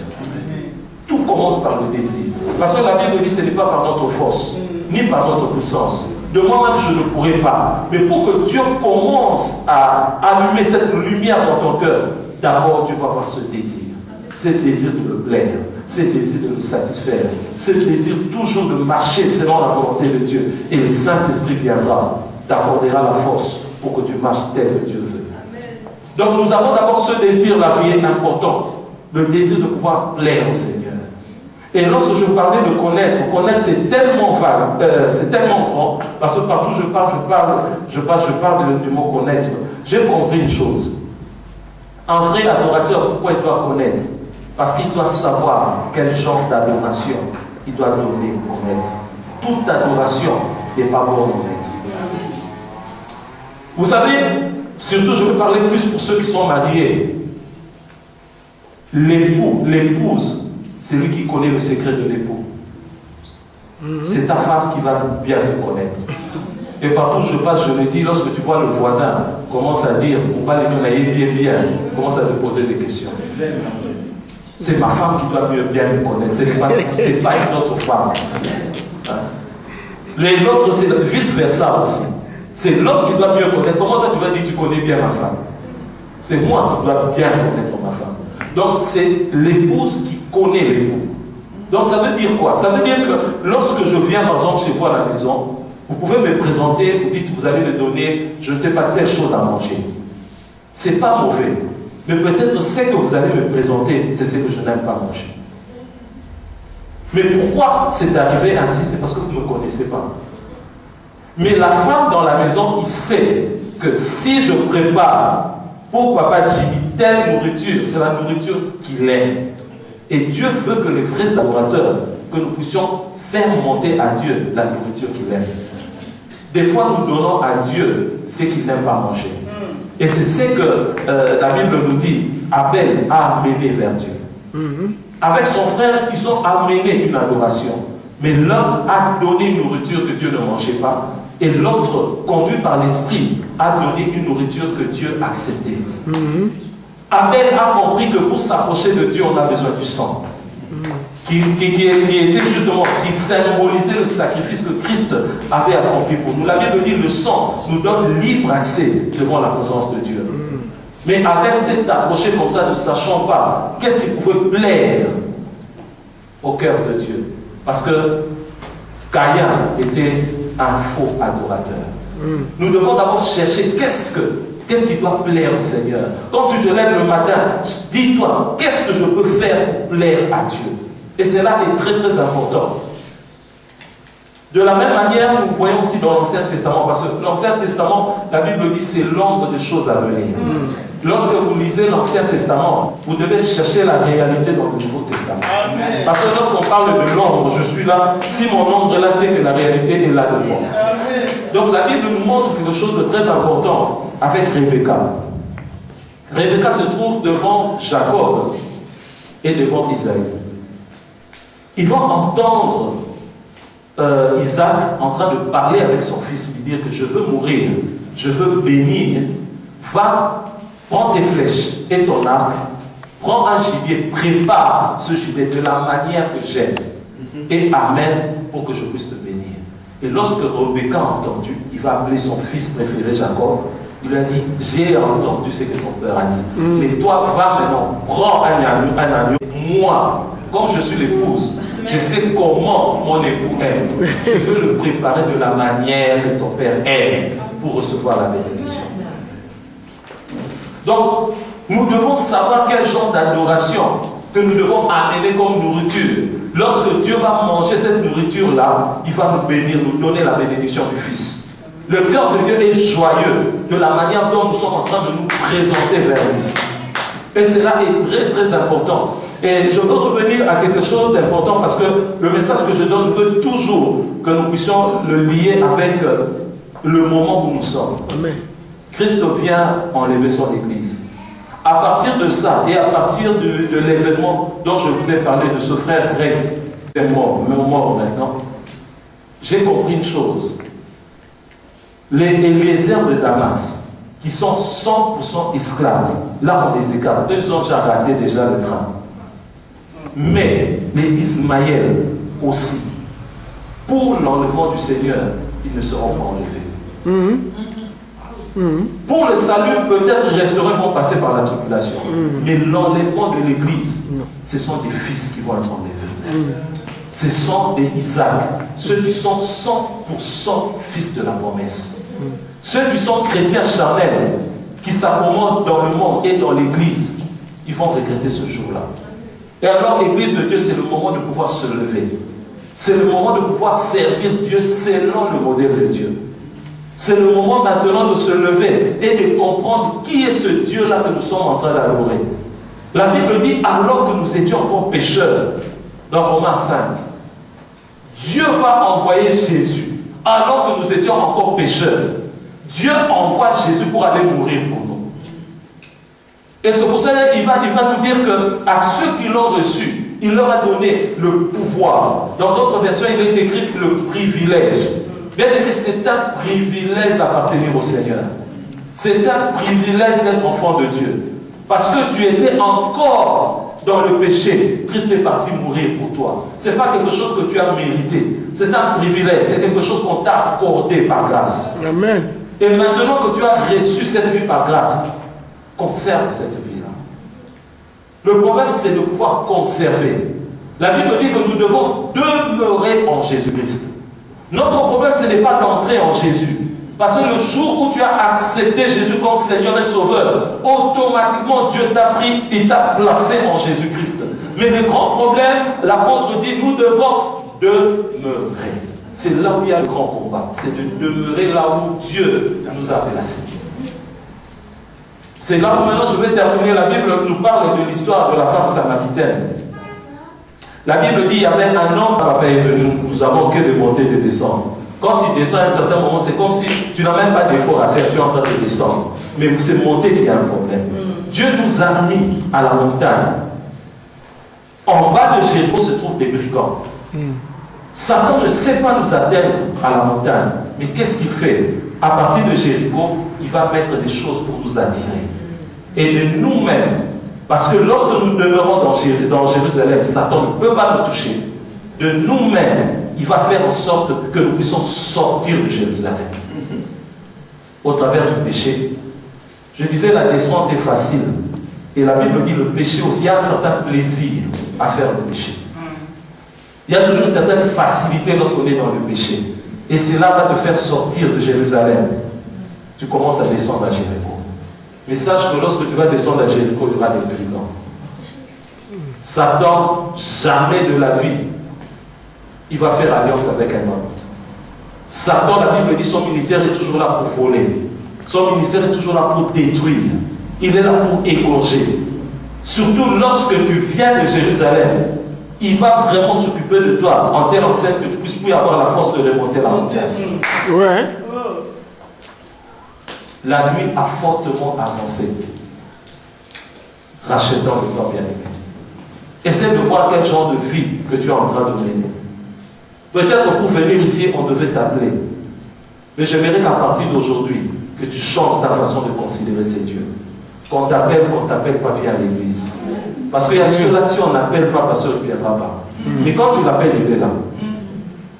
Tout commence par le désir. Parce que la Bible dit que ce n'est pas par notre force, ni par notre puissance. De moi-même, je ne pourrai pas. Mais pour que Dieu commence à allumer cette lumière dans ton cœur, d'abord, Dieu va avoir ce désir. Ce désir de le plaire, ce désir de le satisfaire, ce désir toujours de marcher selon la volonté de Dieu. Et le Saint-Esprit viendra, t'accordera la force pour que tu marches tel que Dieu veut. Donc nous avons d'abord ce désir-là qui est important, le désir de pouvoir plaire au Seigneur. Et lorsque je parlais de connaître c'est tellement vague, c'est tellement grand, parce que partout je parle du mot connaître. J'ai compris une chose. Un vrai adorateur, pourquoi il doit connaître? Parce qu'il doit savoir quel genre d'adoration il doit donner ou connaître. Toute adoration n'est pas bonne honnête. Vous savez, surtout je vais parler plus pour ceux qui sont mariés. L'époux, l'épouse, c'est lui qui connaît le secret de l'époux. C'est ta femme qui va bien te connaître. Et partout où je passe, je me dis, lorsque tu vois le voisin commence à dire, on va les connaître bien, commence à te poser des questions. C'est ma femme qui doit mieux bien me connaître, ce n'est pas une autre femme. L'autre, c'est vice-versa aussi. C'est l'homme qui doit mieux connaître. Comment toi tu vas dire tu connais bien ma femme? C'est moi qui dois bien connaître ma femme. Donc c'est l'épouse qui connaît l'époux. Donc ça veut dire quoi? Ça veut dire que lorsque je viens par exemple chez vous à la maison, vous pouvez me présenter, vous dites vous allez me donner, je ne sais pas, telle chose à manger. C'est pas mauvais. Mais peut-être ce que vous allez me présenter, c'est ce que je n'aime pas manger. Mais pourquoi c'est arrivé ainsi? C'est parce que vous ne me connaissez pas. Mais la femme dans la maison, il sait que si je prépare pour Papa Jimmy telle nourriture, c'est la nourriture qu'il aime. Et Dieu veut que les vrais adorateurs, que nous puissions faire monter à Dieu la nourriture qu'il aime. Des fois, nous donnons à Dieu ce qu'il n'aime pas manger. Et c'est ce que la Bible nous dit, Abel a amené vers Dieu. Avec son frère, ils ont amené une adoration. Mais l'un a donné une nourriture que Dieu ne mangeait pas. Et l'autre, conduit par l'esprit, a donné une nourriture que Dieu acceptait. Abel a compris que pour s'approcher de Dieu, on a besoin du sang. Qui était justement, qui symbolisait le sacrifice que Christ avait accompli pour nous. La Bible dit le sang nous donne libre accès devant la présence de Dieu. Mais Abel s'est approché comme ça, ne sachant pas qu'est-ce qui pouvait plaire au cœur de Dieu. Parce que Caïn était un faux adorateur. Nous devons d'abord chercher qu'est-ce qui doit plaire au Seigneur. Quand tu te lèves le matin, dis-toi, qu'est-ce que je peux faire pour plaire à Dieu? Et cela est très très important. De la même manière, nous voyons aussi dans l'Ancien Testament, parce que l'Ancien Testament, la Bible dit c'est l'ombre des choses à venir. Lorsque vous lisez l'Ancien Testament, vous devez chercher la réalité dans le Nouveau Testament. Amen. Parce que lorsqu'on parle de l'ombre, je suis là, si mon ombre est là, c'est que la réalité est là devant. Donc la Bible nous montre quelque chose de très important avec Rebecca. Rebecca se trouve devant Jacob et devant Isaïe. Ils vont entendre Isaac en train de parler avec son fils, lui dire que je veux mourir, je veux bénir, va, prends tes flèches et ton arc, prends un gibier, prépare ce gibier de la manière que j'aime et amène pour que je puisse te bénir. Et lorsque Rebecca a entendu, il va appeler son fils préféré Jacob Il lui a dit, j'ai entendu ce que ton père a dit. Mais toi, va maintenant, prends un agneau. Moi, comme je suis l'épouse, je sais comment mon époux aime. Je veux le préparer de la manière que ton père aime pour recevoir la bénédiction. Donc, nous devons savoir quel genre d'adoration que nous devons amener comme nourriture. Lorsque Dieu va manger cette nourriture-là, il va nous bénir, nous donner la bénédiction du Fils. Le cœur de Dieu est joyeux de la manière dont nous sommes en train de nous présenter vers lui. Et cela est très très important. Et je veux revenir à quelque chose d'important parce que le message que je donne, je veux toujours que nous puissions le lier avec le moment où nous sommes. Amen. Christ vient enlever son Église. À partir de ça et à partir de l'événement dont je vous ai parlé, de ce frère grec qui est mort maintenant, j'ai compris une chose. Les Eliezer de Damas, qui sont 100% esclaves, là on les écarte, eux ont déjà raté le train. Mais les Ismaël aussi, pour l'enlèvement du Seigneur, ils ne seront pas enlevés. Pour le salut, peut-être les restaurants vont passer par la tribulation. Mais l'enlèvement de l'Église, ce sont des fils qui vont être enlevés. Ce sont des Isaac, ceux qui sont 100% fils de la promesse. Ceux qui sont chrétiens charnels, qui s'accommodent dans le monde et dans l'Église, ils vont regretter ce jour-là. Et alors, l'Église de Dieu, c'est le moment de pouvoir se lever. C'est le moment de pouvoir servir Dieu selon le modèle de Dieu. C'est le moment maintenant de se lever et de comprendre qui est ce Dieu-là que nous sommes en train d'adorer. La Bible dit, alors que nous étions encore pécheurs, dans Romains 5, Dieu va envoyer Jésus. Alors que nous étions encore pécheurs, Dieu envoie Jésus pour aller mourir pour nous. Et c'est pour ça qu'il va nous dire qu'à ceux qui l'ont reçu, il leur a donné le pouvoir. Dans d'autres versions, il est écrit le privilège. Bien aimé, c'est un privilège d'appartenir au Seigneur. C'est un privilège d'être enfant de Dieu. Parce que tu étais encore dans le péché. Christ est parti mourir pour toi. Ce n'est pas quelque chose que tu as mérité. C'est un privilège. C'est quelque chose qu'on t'a accordé par grâce. Amen. Et maintenant que tu as reçu cette vie par grâce, conserve cette vie-là. Le problème, c'est de pouvoir conserver. La Bible dit que nous devons demeurer en Jésus-Christ. Notre problème, ce n'est pas d'entrer en Jésus. Parce que le jour où tu as accepté Jésus comme Seigneur et Sauveur, automatiquement Dieu t'a pris et t'a placé en Jésus-Christ. Mais le grand problème, l'apôtre dit, nous devons demeurer. C'est là où il y a le grand combat. C'est de demeurer là où Dieu nous a placés. C'est là où maintenant je vais terminer. La Bible nous parle de l'histoire de la femme samaritaine. La Bible dit, il y avait un homme, papa est venu, nous avons que de monter et de descendre. Quand il descend à un certain moment, c'est comme si tu n'as même pas d'effort à faire, tu es en train de descendre. Mais c'est monter qu'il y a un problème. Dieu nous a mis à la montagne. En bas de Jéricho se trouvent des brigands. Satan ne sait pas nous atteindre à la montagne. Mais qu'est-ce qu'il fait? À partir de Jéricho, il va mettre des choses pour nous attirer. Et de nous-mêmes, parce que lorsque nous demeurons dans Jérusalem, Satan ne peut pas nous toucher. De nous-mêmes, il va faire en sorte que nous puissions sortir de Jérusalem. Au travers du péché. Je disais, la descente est facile. Et la Bible dit, le péché aussi, il y a un certain plaisir à faire le péché. Il y a toujours une certaine facilité lorsqu'on est dans le péché. Et cela va te faire sortir de Jérusalem. Tu commences à descendre à Jéricho. Mais sache que lorsque tu vas descendre à Jéricho, il y aura des brigands. Satan, jamais de la vie, il va faire alliance avec un homme. Satan, la Bible dit, son ministère est toujours là pour voler. Son ministère est toujours là pour détruire. Il est là pour égorger. Surtout lorsque tu viens de Jérusalem, il va vraiment s'occuper de toi en telle enceinte que tu puisses plus avoir la force de remonter la montagne. Ouais. La nuit a fortement avancé, rachetant le temps bien aimé. Essaie de voir quel genre de vie que tu es en train de mener. Peut-être pour venir ici, on devait t'appeler. Mais j'aimerais qu'à partir d'aujourd'hui, que tu changes ta façon de considérer ces dieux. Qu'on t'appelle pas, viens à l'église. Parce qu'il y a ceux-là, si on n'appelle pas, parce qu'il ne viendra pas. Mais quand tu l'appelles, il est là.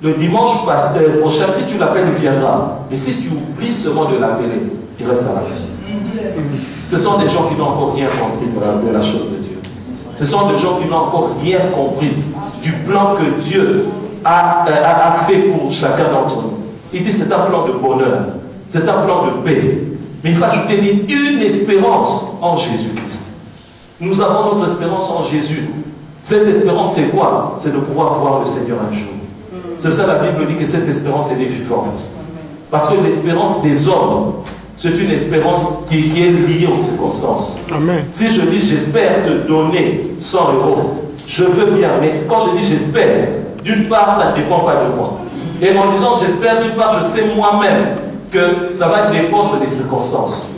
Le dimanche prochain, si tu l'appelles, il viendra. Mais si tu oublies seulement de l'appeler, il reste à la maison. Ce sont des gens qui n'ont encore rien compris de la chose de Dieu. Ce sont des gens qui n'ont encore rien compris du plan que Dieu a fait pour chacun d'entre nous. Il dit c'est un plan de bonheur, c'est un plan de paix. Mais il faut ajouter une espérance en Jésus-Christ. Nous avons notre espérance en Jésus. Cette espérance, c'est quoi? C'est de pouvoir voir le Seigneur un jour. C'est ça la Bible dit que cette espérance est vivante. Parce que l'espérance des hommes, c'est une espérance qui est liée aux circonstances. Amen. Si je dis j'espère te donner 100 €, je veux bien, mais quand je dis j'espère, d'une part, ça ne dépend pas de moi. Et en disant j'espère, d'une part, je sais moi-même que ça va dépendre des circonstances.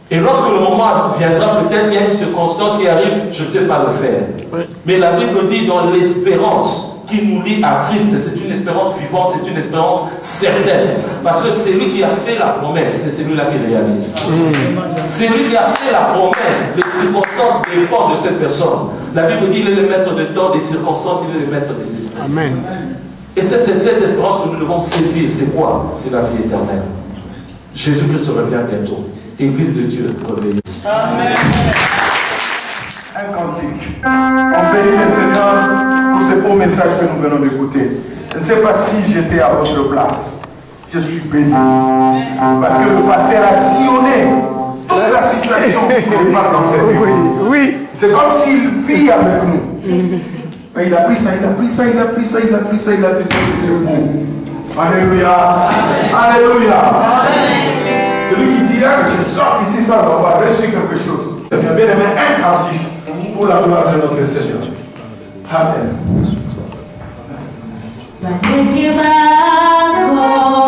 Et lorsque le moment viendra, peut-être il y a une circonstance qui arrive, je ne sais pas le faire. Oui. Mais la Bible dit dans l'espérance qui nous lie à Christ, c'est une espérance vivante, c'est une espérance certaine. Parce que c'est lui qui a fait la promesse, c'est celui-là qui réalise. C'est lui qui a fait la promesse, les circonstances dépendent de cette personne. La Bible dit qu'il est le maître de temps, des circonstances, il est le maître des esprits. Amen. Et c'est cette espérance que nous devons saisir. C'est quoi? C'est la vie éternelle. Jésus-Christ revient bientôt. Église de Dieu, réveillez. Amen. Un cantique. On bénit le Seigneur pour ce beau message que nous venons d'écouter. Je ne sais pas si j'étais à votre place. Je suis béni. Parce que le pasteur a sillonné toute la situation qui se passe dans cette vie. Oui. C'est comme s'il vit avec nous. Mais il a pris ça, il a pris ça, il a pris ça, il a pris ça, il a pris ça, c'était beau. Alléluia. Alléluia. Celui qui dira que je sors ici, ça va reçu quelque chose. Seigneur, bien aimé, un cantique pour la gloire de notre Seigneur. Amen. Oh,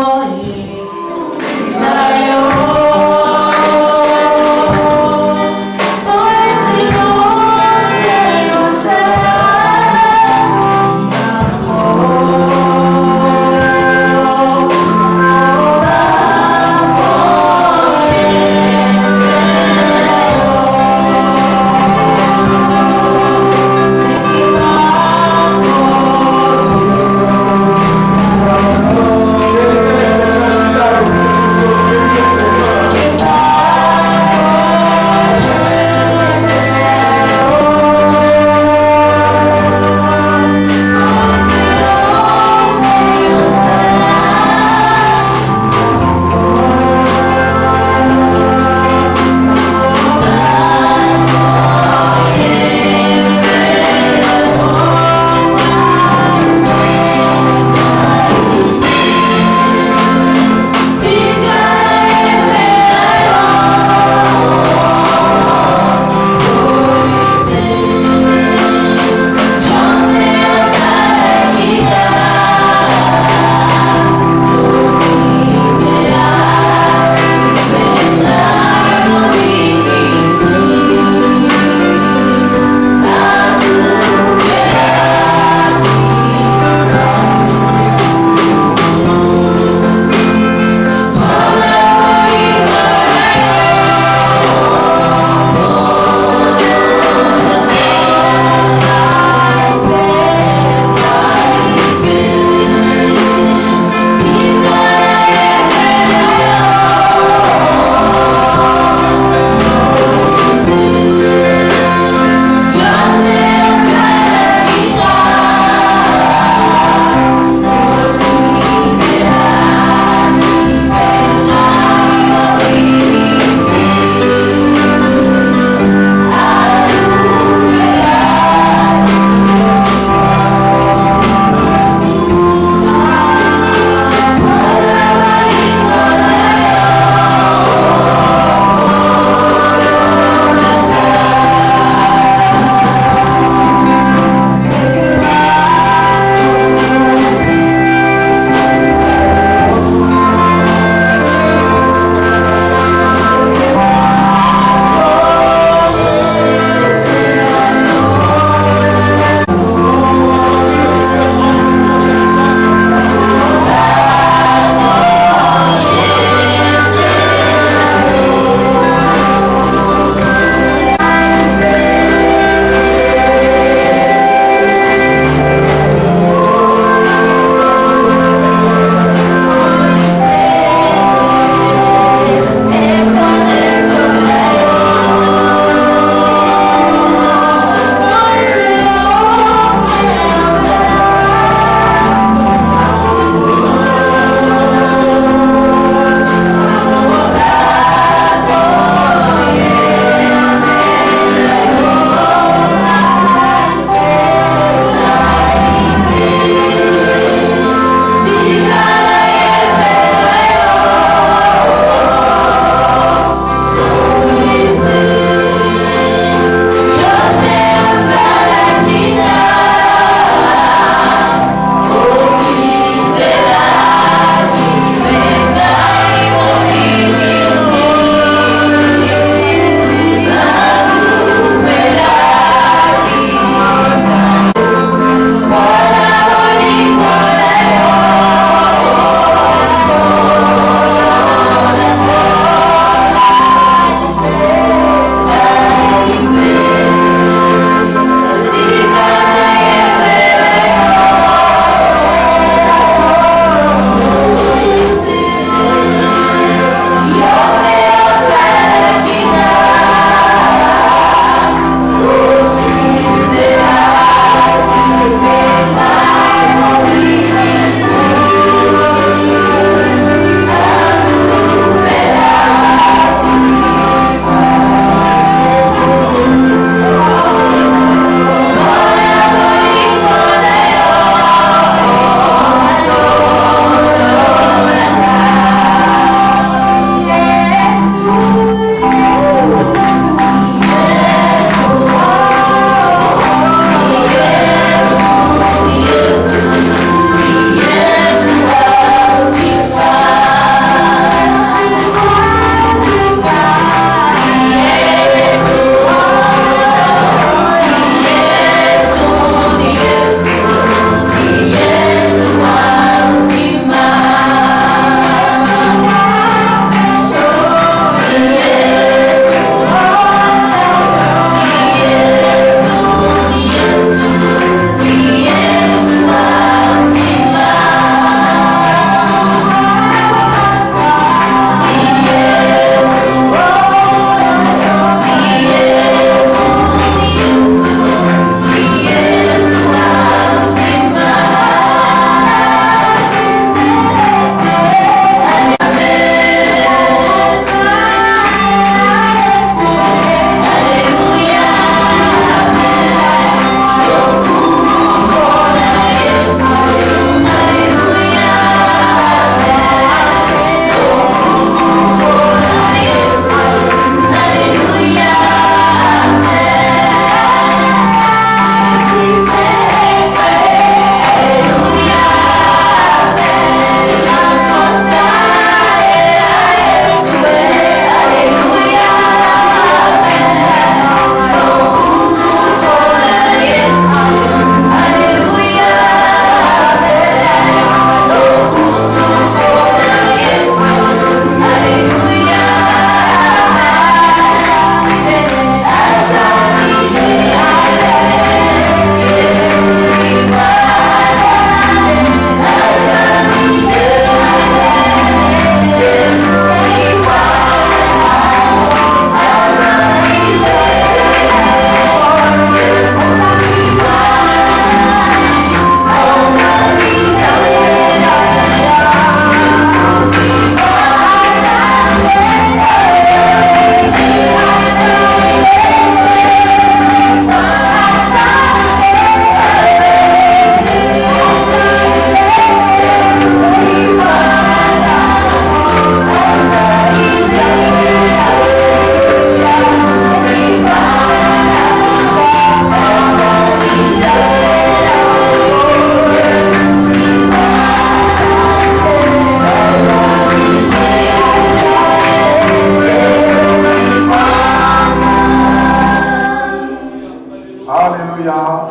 Alléluia.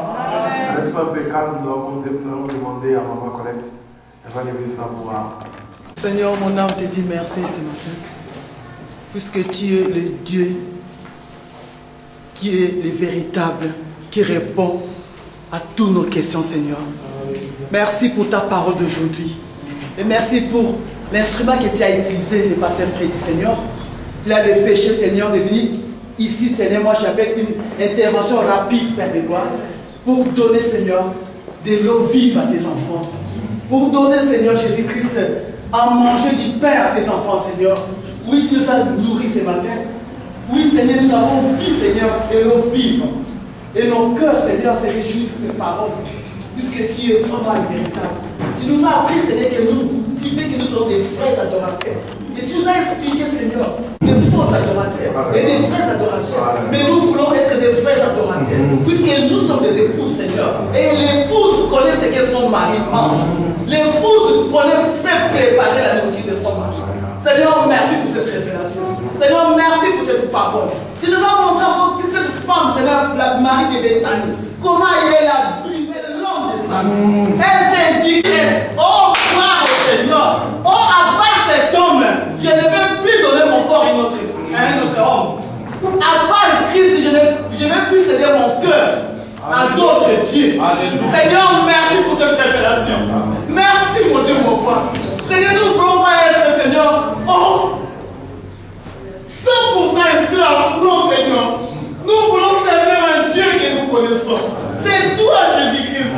Reste un peu calme, nous allons demander à Maman Colette. Elle va lever sa voix. Seigneur, mon âme te dit merci ce matin. Puisque tu es le Dieu qui est le véritable, qui répond à toutes nos questions, Seigneur. Merci pour ta parole d'aujourd'hui. Et merci pour l'instrument que tu as utilisé, le pasteur Freddy, Seigneur. Tu as dépêché, Seigneur, de venir ici, Seigneur. Moi, j'appelle une intervention rapide, Père de gloire, pour donner, Seigneur, de l'eau vive à tes enfants. Pour donner, Seigneur Jésus-Christ, à manger du pain à tes enfants, Seigneur. Oui, tu nous as nourris ce matin. Oui, Seigneur, nous avons bu, Seigneur, de l'eau vive. Et nos cœurs, Seigneur, se réjouissent de ces paroles. Puisque tu es vraiment le véritable. Tu nous as appris, Seigneur, tu fais que nous sommes des vrais adorateurs. Et tu nous as expliqué, Seigneur, des faux adorateurs et des vrais adorateurs. Mais nous voulons être des vrais adorateurs. Puisque nous sommes des épouses, Seigneur. Et l'épouse connaît ce que son mari mange. L'épouse sait préparer la nourriture de son mari. Seigneur, merci pour cette révélation. Seigneur, merci pour cette parole. Tu nous as montré que cette femme, Seigneur, la Marie de Béthanie, comment elle a brisé l'homme de sa vie. Elle s'est indignée. Oh, gloire au Seigneur. Oh, à part cet homme, je ne vais plus donner mon corps à un autre homme. À part Christ, je ne vais plus céder mon cœur à d'autres dieux. Alléluia. Seigneur, merci pour cette révélation. Merci, mon Dieu, mon roi. Seigneur, nous ne voulons pas être, Seigneur, 100% esclaves. Non, Seigneur. Nous voulons servir un Dieu que nous connaissons. C'est toi, Jésus-Christ,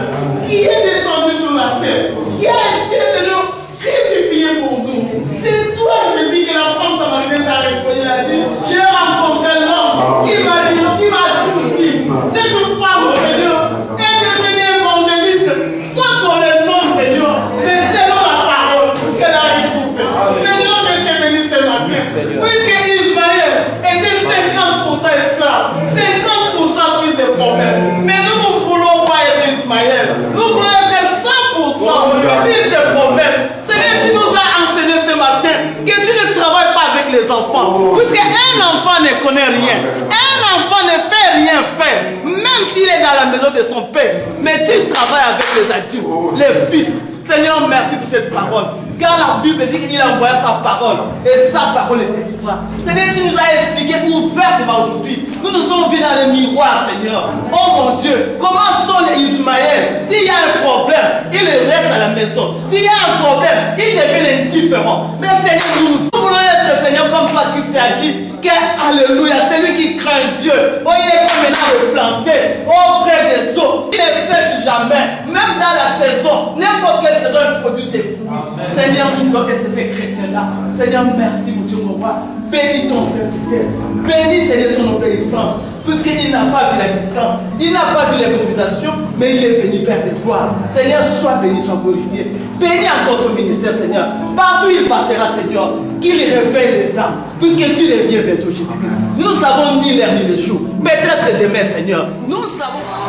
qui est descendu sur la terre, qui a été, Seigneur, crucifié pour nous. C'est toi, Jésus, que la femme samaritaine a répondu. Elle a dit, j'ai rencontré l'homme qui m'a tout dit. Cette femme, Seigneur, est devenue évangéliste sans qu'on le nomme, Seigneur, mais selon la parole qu'elle a écoutée. Seigneur, je t'ai béni ce matin. Puisque Ismaël était 50% esclave, 50% fils de promesse. Mais nous ne voulons pas être Ismaël. Nous voulons être 100% fils de promesse. Seigneur, tu nous as enseigné ce matin que tu ne travailles pas avec les enfants. Puisque un enfant ne connaît rien. Un enfant ne peut rien faire. Même s'il est dans la maison de son père. Mais tu travailles avec les adultes, les fils. Seigneur, merci pour cette parole. Car la Bible dit qu'il a envoyé sa parole. Et sa parole est délivrée. Seigneur, tu nous as expliqué ouvertement aujourd'hui. Nous nous sommes vus dans le miroir, Seigneur. Oh mon Dieu, comment sont les Ismaël? S'il y a un problème, il reste à la maison. S'il y a un problème, il devient indifférent. Mais Seigneur, nous voulons être, Seigneur, comme toi qui t'as dit, que, alléluia, celui qui craint Dieu, oh, il est comme un arbre planté auprès des eaux. Il ne sèche jamais. Même dans la saison, n'importe quelle saison, il produit ses fruits. Seigneur, nous voulons être ces chrétiens-là. Seigneur, merci, mon Dieu, mon roi. Bénis ton serviteur. Bénis, Seigneur, son obéissance. Puisqu'il n'a pas vu la distance, il n'a pas vu l'improvisation, mais il est venu, Père de gloire. Seigneur, sois béni, sois glorifié. Bénis encore son ministère, Seigneur. Partout il passera, Seigneur, qu'il réveille les âmes. Puisque tu reviens bientôt, Jésus-Christ. Nous ne savons ni l'heure ni le jour. Peut-être demain, Seigneur. Nous ne savons pas.